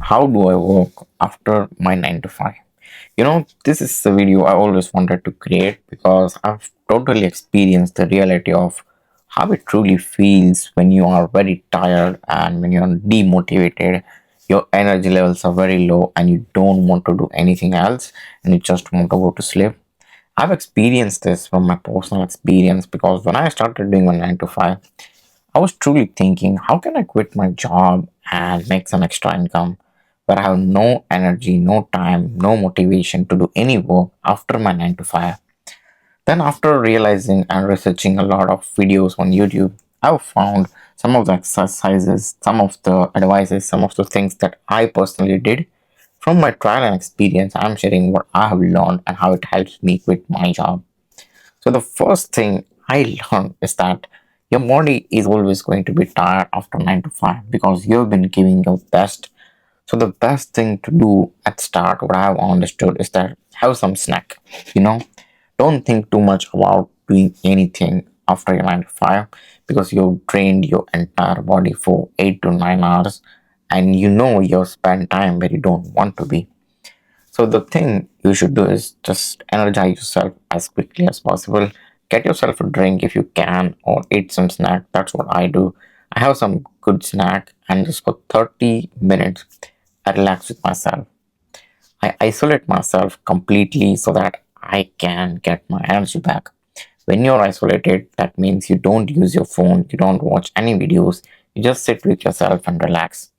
How do I work after my 9 to 5? This is the video I always wanted to create because I've totally experienced the reality of how it truly feels when you are very tired and when you're demotivated. Your energy levels are very low and you don't want to do anything else and you just want to go to sleep. I've experienced this from my personal experience because when I started doing my 9 to 5, I was truly thinking, how can I quit my job and make some extra income where I have no energy, no time, no motivation to do any work after my 9 to 5? Then, after realizing and researching a lot of videos on YouTube, I've found some of the exercises, some of the advices, some of the things that I personally did from my trial and experience. I'm sharing what I have learned and how it helps me quit my job. So the first thing I learned is that your body is always going to be tired after 9 to 5 because you've been giving your best. So the best thing to do at start, what I've understood is that have some snack. You know, don't think too much about doing anything after your 9 to 5 because you've trained your entire body for 8 to 9 hours and you've spent time where you don't want to be. So the thing you should do is just energize yourself as quickly as possible. Get yourself a drink if you can, or eat some snack. That's what I do. I have some good snack, and just for 30 minutes, I relax with myself. I isolate myself completely so that I can get my energy back. When you're isolated, that means you don't use your phone, you don't watch any videos, you just sit with yourself and relax.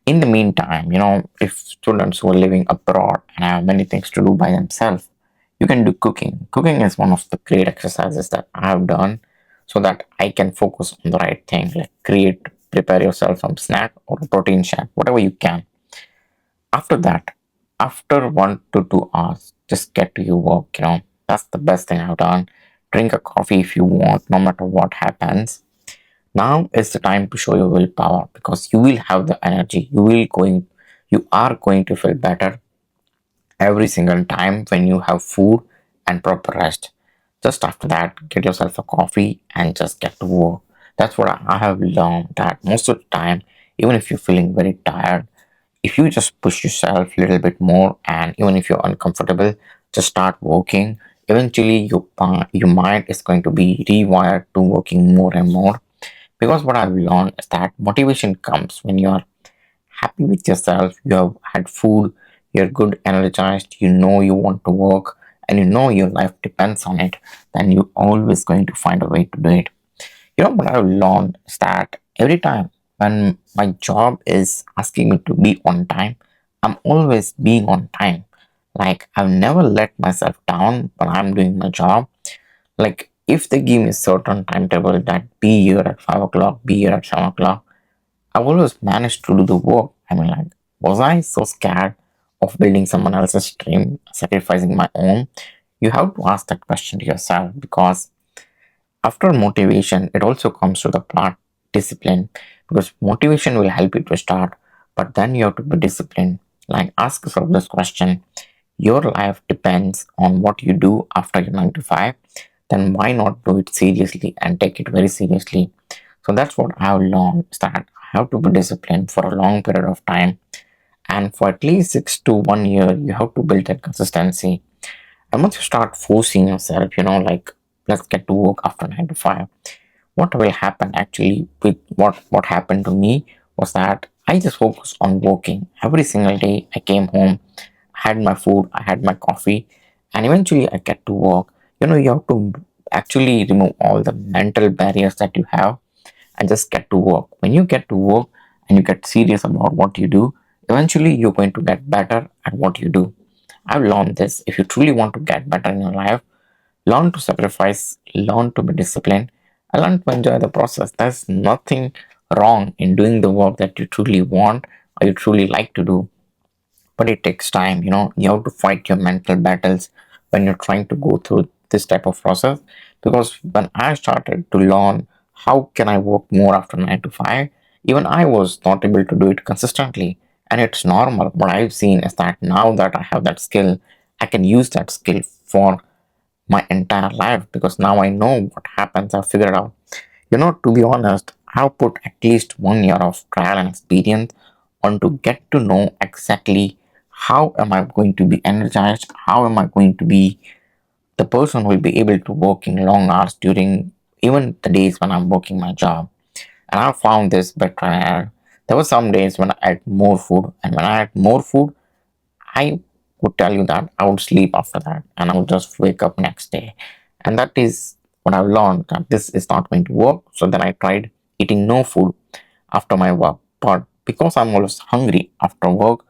In the meantime, if students who are living abroad and have many things to do by themselves, you can do cooking. Cooking is one of the great exercises that I have done so that I can focus on the right thing, like prepare yourself some snack or a protein shake, whatever you can. After that, after 1 to 2 hours, just get to your work, That's the best thing I've done. Drink a coffee if you want, no matter what happens. Now is the time to show your willpower because you will have the energy. You are going to feel better every single time when you have food and proper rest. Just after that, get yourself a coffee and just get to work. That's what I have learned, that most of the time, even if you're feeling very tired, if you just push yourself a little bit more and even if you're uncomfortable, just start working. Eventually, your mind is going to be rewired to working more and more, because what I've learned is that motivation comes when you're happy with yourself, you have had food, you're good energized, you want to work, and your life depends on it, then you're always going to find a way to do it. What I've learned is that every time when my job is asking me to be on time, I'm always being on time. Like, I've never let myself down when I'm doing my job. Like, if they give me a certain timetable that be here at 5 o'clock, be here at 7 o'clock, I've always managed to do the work. I mean, like, was I so scared of building someone else's dream, sacrificing my own? You have to ask that question to yourself, because after motivation, it also comes to the part discipline, because motivation will help you to start, but then you have to be disciplined. Like, ask yourself this question: your life depends on what you do after your 9 to 5, then why not do it seriously and take it very seriously? So that's what I've learned, is that I have to be disciplined for a long period of time, and for at least 6 to 1 year, you have to build that consistency. And once you start forcing yourself, like, let's get to work after 9 to 5, what will happen actually with what happened to me was that I just focused on working every single day. I came home, I had my food, I had my coffee, and eventually I get to work. You have to actually remove all the mental barriers that you have and just get to work. When you get to work and you get serious about what you do, eventually you're going to get better at what you do. I've learned this. If you truly want to get better in your life, learn to sacrifice, learn to be disciplined, and learn to enjoy the process. There's nothing wrong in doing the work that you truly want or you truly like to do, but it takes time. You have to fight your mental battles when you're trying to go through this type of process. Because when I started to learn how can I work more after 9 to 5, even I was not able to do it consistently, and it's normal. What I've seen is that now that I have that skill, I can use that skill for my entire life, because now I know what happens. I've figured out. To be honest, I've put at least 1 year of trial and experience want to get to know exactly how am I going to be energized, how am I going to be the person who will be able to work in long hours during even the days when I'm working my job. And I found this by trial and error. There were some days when I had more food, and when I had more food, I would tell you that I would sleep after that and I would just wake up next day. And that is what I've learned, that this is not going to work. So then I tried eating no food after my work. But because I'm always hungry after work,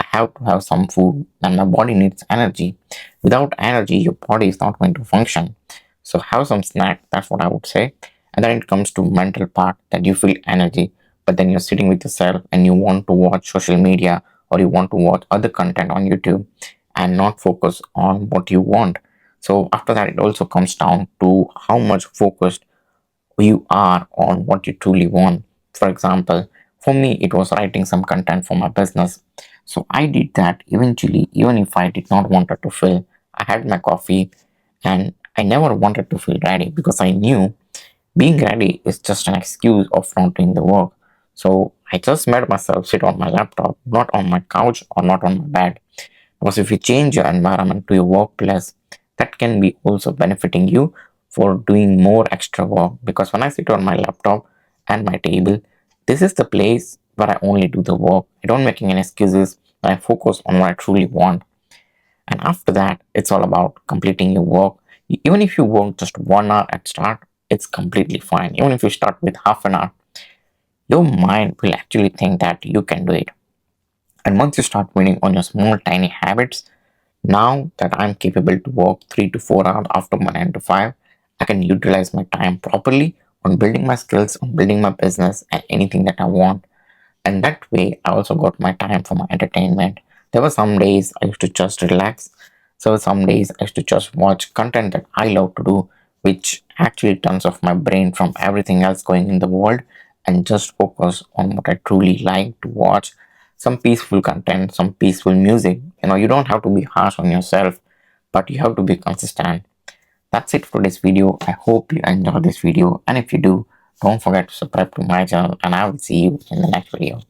I have to have some food and my body needs energy. Without energy, your body is not going to function. So have some snack, that's what I would say. And then it comes to mental part, that you feel energy, but then you're sitting with yourself and you want to watch social media or you want to watch other content on YouTube and not focus on what you want. So after that, it also comes down to how much focused you are on what you truly want. For example, for me, it was writing some content for my business. So I did that eventually, even if I did not want to feel. I had my coffee and I never wanted to feel ready because I knew being ready is just an excuse of not doing the work. So I just made myself sit on my laptop, not on my couch or not on my bed. Because if you change your environment to your workplace, that can be also benefiting you for doing more extra work. Because when I sit on my laptop and my table, this is the place where I only do the work. I don't make any excuses. I focus on what I truly want. And after that, it's all about completing your work. Even if you work just 1 hour at start, it's completely fine. Even if you start with half an hour, your mind will actually think that you can do it. And once you start winning on your small, tiny habits, now that I'm capable to work 3 to 4 hours after my 9 to 5, I can utilize my time properly on building my skills, on building my business, and anything that I want. And that way, I also got my time for my entertainment. There were some days I used to just relax. So some days I used to just watch content that I love to do, which actually turns off my brain from everything else going in the world and just focus on what I truly like to watch. Some peaceful content, some peaceful music. You don't have to be harsh on yourself, but you have to be consistent. That's it for this video. I hope you enjoyed this video, and if you do, don't forget to subscribe to my channel, and I will see you in the next video.